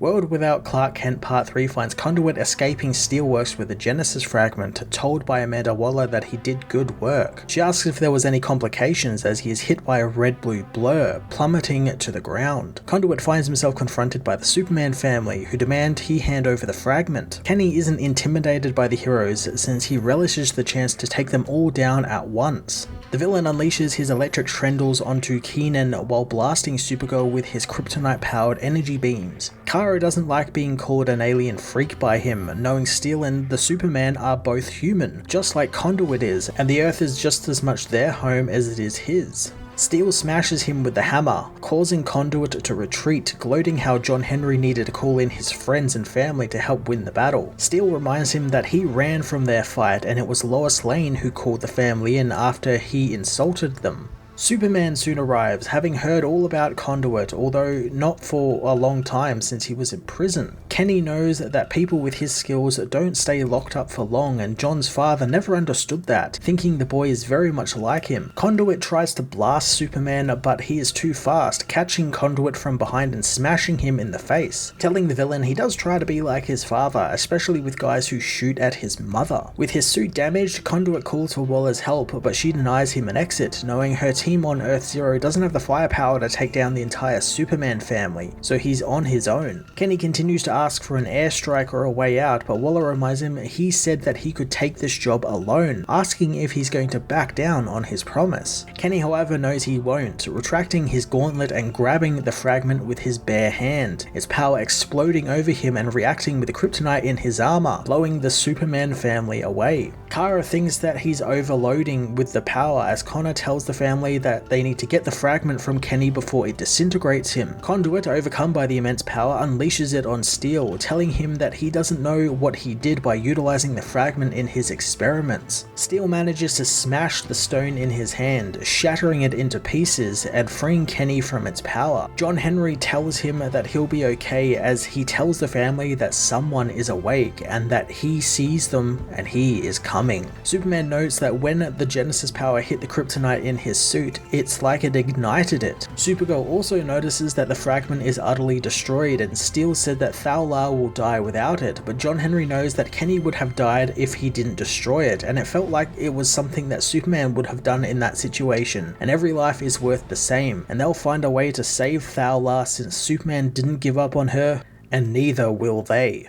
World Without Clark Kent Part 3 finds Conduit escaping Steelworks with a Genesis fragment, told by Amanda Waller that he did good work. She asks if there was any complications as he is hit by a red-blue blur, plummeting to the ground. Conduit finds himself confronted by the Superman family, who demand he hand over the fragment. Kenny isn't intimidated by the heroes since he relishes the chance to take them all down at once. The villain unleashes his electric trendles onto Keenan while blasting Supergirl with his kryptonite-powered energy beams. Kara doesn't like being called an alien freak by him, knowing Steel and the Superman are both human, just like Conduit is, and the Earth is just as much their home as it is his. Steel smashes him with the hammer, causing Conduit to retreat, gloating how John Henry needed to call in his friends and family to help win the battle. Steel reminds him that he ran from their fight and it was Lois Lane who called the family in after he insulted them. Superman soon arrives, having heard all about Conduit, although not for a long time since he was in prison. Kenny knows that people with his skills don't stay locked up for long, and John's father never understood that, thinking the boy is very much like him. Conduit tries to blast Superman, but he is too fast, catching Conduit from behind and smashing him in the face, telling the villain he does try to be like his father, especially with guys who shoot at his mother. With his suit damaged, Conduit calls for Waller's help, but she denies him an exit, knowing her team on Earth-Zero doesn't have the firepower to take down the entire Superman family, so he's on his own. Kenny continues to ask for an airstrike or a way out, but Waller reminds him he said that he could take this job alone, asking if he's going to back down on his promise. Kenny, however, knows he won't, retracting his gauntlet and grabbing the fragment with his bare hand, its power exploding over him and reacting with the kryptonite in his armor, blowing the Superman family away. Kara thinks that he's overloading with the power as Connor tells the family that they need to get the fragment from Kenny before it disintegrates him. Conduit, overcome by the immense power, unleashes it on Steel, telling him that he doesn't know what he did by utilizing the fragment in his experiments. Steel manages to smash the stone in his hand, shattering it into pieces and freeing Kenny from its power. John Henry tells him that he'll be okay as he tells the family that someone is awake and that he sees them and he is coming. Superman notes that when the Genesis power hit the kryptonite in his suit, it's like it ignited it. Supergirl also notices that the fragment is utterly destroyed, and Steel said that Thawlar will die without it, but John Henry knows that Kenny would have died if he didn't destroy it, and it felt like it was something that Superman would have done in that situation, and every life is worth the same, and they'll find a way to save Thawlar since Superman didn't give up on her, and neither will they.